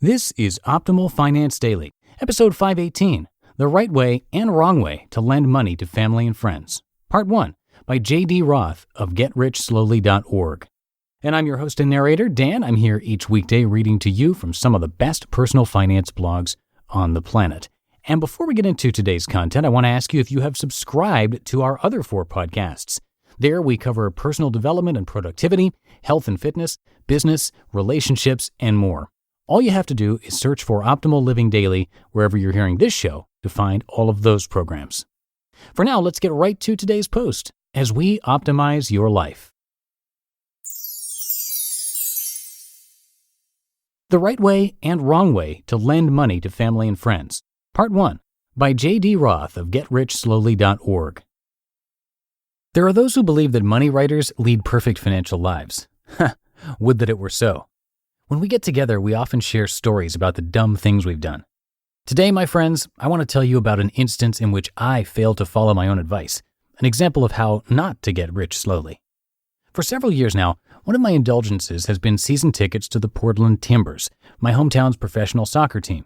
This is Optimal Finance Daily, episode 518, The Right Way and Wrong Way to Lend Money to Family and Friends, Part 1, by J.D. Roth of GetRichSlowly.org. And I'm your host and narrator, Dan. I'm here each weekday reading to you from some of the best personal finance blogs on the planet. And before we get into today's content, I want to ask you if you have subscribed to our other 4 podcasts. There we cover personal development and productivity, health and fitness, business, relationships, and more. All you have to do is search for Optimal Living Daily wherever you're hearing this show to find all of those programs. For now, let's get right to today's post as we optimize your life. The Right Way and Wrong Way to Lend Money to Family and Friends, Part 1, by J.D. Roth of GetRichSlowly.org. There are those who believe that money writers lead perfect financial lives. Would that it were so. When we get together, we often share stories about the dumb things we've done. Today, my friends, I want to tell you about an instance in which I failed to follow my own advice, an example of how not to get rich slowly. For several years now, one of my indulgences has been season tickets to the Portland Timbers, my hometown's professional soccer team.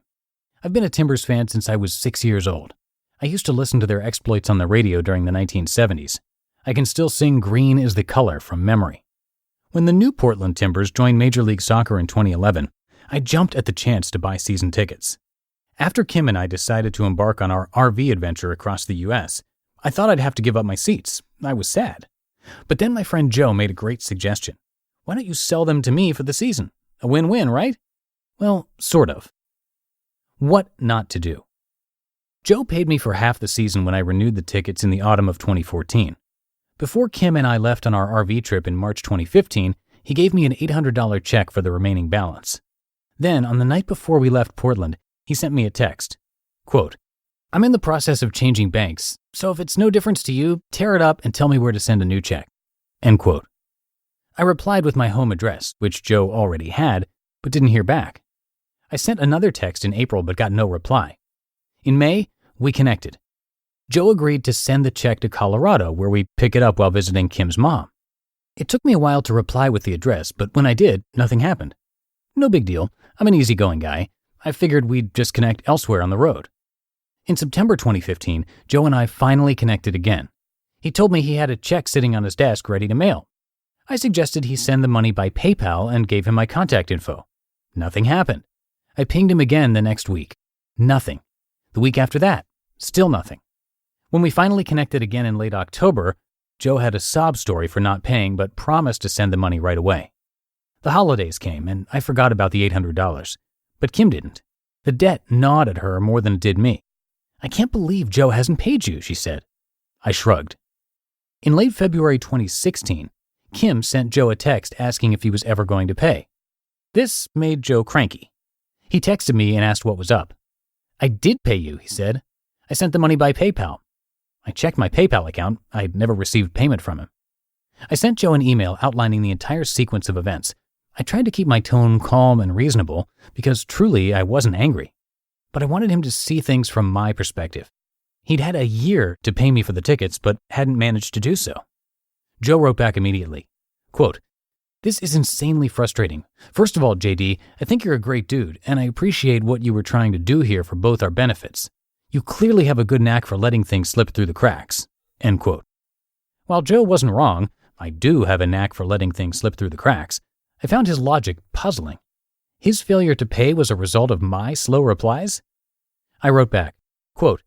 I've been a Timbers fan since I was 6 years old. I used to listen to their exploits on the radio during the 1970s. I can still sing Green is the Color from memory. When the new Portland Timbers joined Major League Soccer in 2011, I jumped at the chance to buy season tickets. After Kim and I decided to embark on our RV adventure across the U.S., I thought I'd have to give up my seats. I was sad. But then my friend Joe made a great suggestion. Why don't you sell them to me for the season? A win-win, right? Well, sort of. What not to do? Joe paid me for half the season when I renewed the tickets in the autumn of 2014. Before Kim and I left on our RV trip in March 2015, he gave me an $800 check for the remaining balance. Then, on the night before we left Portland, he sent me a text. Quote, "I'm in the process of changing banks, so if it's no difference to you, tear it up and tell me where to send a new check." End quote. I replied with my home address, which Joe already had, but didn't hear back. I sent another text in April but got no reply. In May, we connected. Joe agreed to send the check to Colorado, where we pick it up while visiting Kim's mom. It took me a while to reply with the address, but when I did, nothing happened. No big deal. I'm an easygoing guy. I figured we'd just connect elsewhere on the road. In September 2015, Joe and I finally connected again. He told me he had a check sitting on his desk ready to mail. I suggested he send the money by PayPal and gave him my contact info. Nothing happened. I pinged him again the next week. Nothing. The week after that, still nothing. When we finally connected again in late October, Joe had a sob story for not paying but promised to send the money right away. The holidays came and I forgot about the $800, but Kim didn't. The debt gnawed at her more than it did me. "I can't believe Joe hasn't paid you," she said. I shrugged. In late February 2016, Kim sent Joe a text asking if he was ever going to pay. This made Joe cranky. He texted me and asked what was up. "I did pay you," he said. "I sent the money by PayPal." I checked my PayPal account. I'd never received payment from him. I sent Joe an email outlining the entire sequence of events. I tried to keep my tone calm and reasonable because truly I wasn't angry. But I wanted him to see things from my perspective. He'd had a year to pay me for the tickets but hadn't managed to do so. Joe wrote back immediately. Quote, "This is insanely frustrating. First of all, JD, I think you're a great dude and I appreciate what you were trying to do here for both our benefits. You clearly have a good knack for letting things slip through the cracks." End quote. While Joe wasn't wrong, I do have a knack for letting things slip through the cracks. I found his logic puzzling. His failure to pay was a result of my slow replies? I wrote back, quote,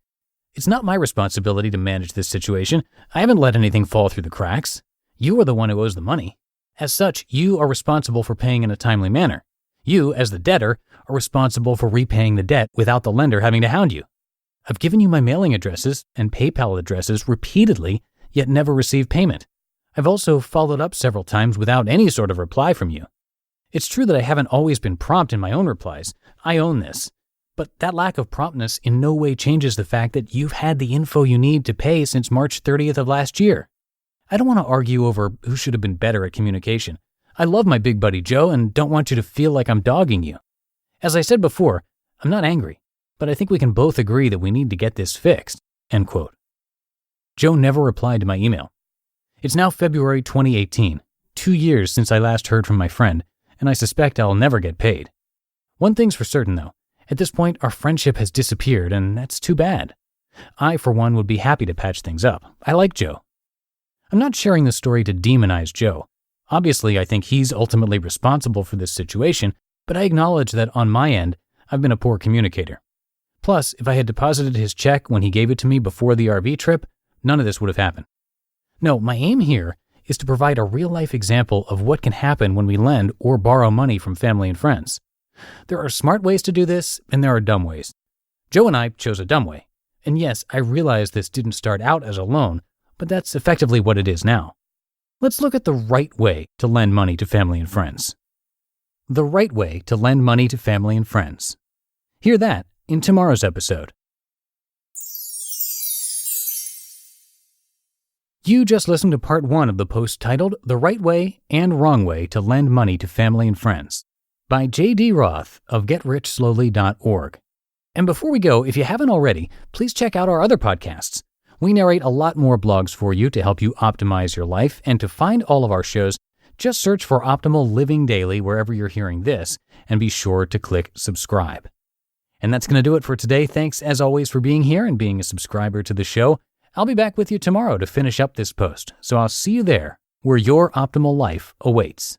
"It's not my responsibility to manage this situation. I haven't let anything fall through the cracks. You are the one who owes the money. As such, you are responsible for paying in a timely manner. You, as the debtor, are responsible for repaying the debt without the lender having to hound you. I've given you my mailing addresses and PayPal addresses repeatedly, yet never received payment. I've also followed up several times without any sort of reply from you. It's true that I haven't always been prompt in my own replies. I own this. But that lack of promptness in no way changes the fact that you've had the info you need to pay since March 30th of last year. I don't want to argue over who should have been better at communication. I love my big buddy Joe and don't want you to feel like I'm dogging you. As I said before, I'm not angry. But I think we can both agree that we need to get this fixed." End quote. Joe never replied to my email. It's now February 2018, 2 years since I last heard from my friend, and I suspect I'll never get paid. One thing's for certain, though. At this point, our friendship has disappeared, and that's too bad. I, for one, would be happy to patch things up. I like Joe. I'm not sharing this story to demonize Joe. Obviously, I think he's ultimately responsible for this situation, but I acknowledge that on my end, I've been a poor communicator. Plus, if I had deposited his check when he gave it to me before the RV trip, none of this would have happened. No, my aim here is to provide a real-life example of what can happen when we lend or borrow money from family and friends. There are smart ways to do this, and there are dumb ways. Joe and I chose a dumb way. And yes, I realize this didn't start out as a loan, but that's effectively what it is now. Let's look at the right way to lend money to family and friends. The right way to lend money to family and friends. Hear that in tomorrow's episode. You just listened to part 1 of the post titled The Right Way and Wrong Way to Lend Money to Family and Friends by J.D. Roth of GetRichSlowly.org. And before we go, if you haven't already, please check out our other podcasts. We narrate a lot more blogs for you to help you optimize your life, and to find all of our shows, just search for Optimal Living Daily wherever you're hearing this, and be sure to click subscribe. And that's going to do it for today. Thanks, as always, for being here and being a subscriber to the show. I'll be back with you tomorrow to finish up this post, so I'll see you there, where your optimal life awaits.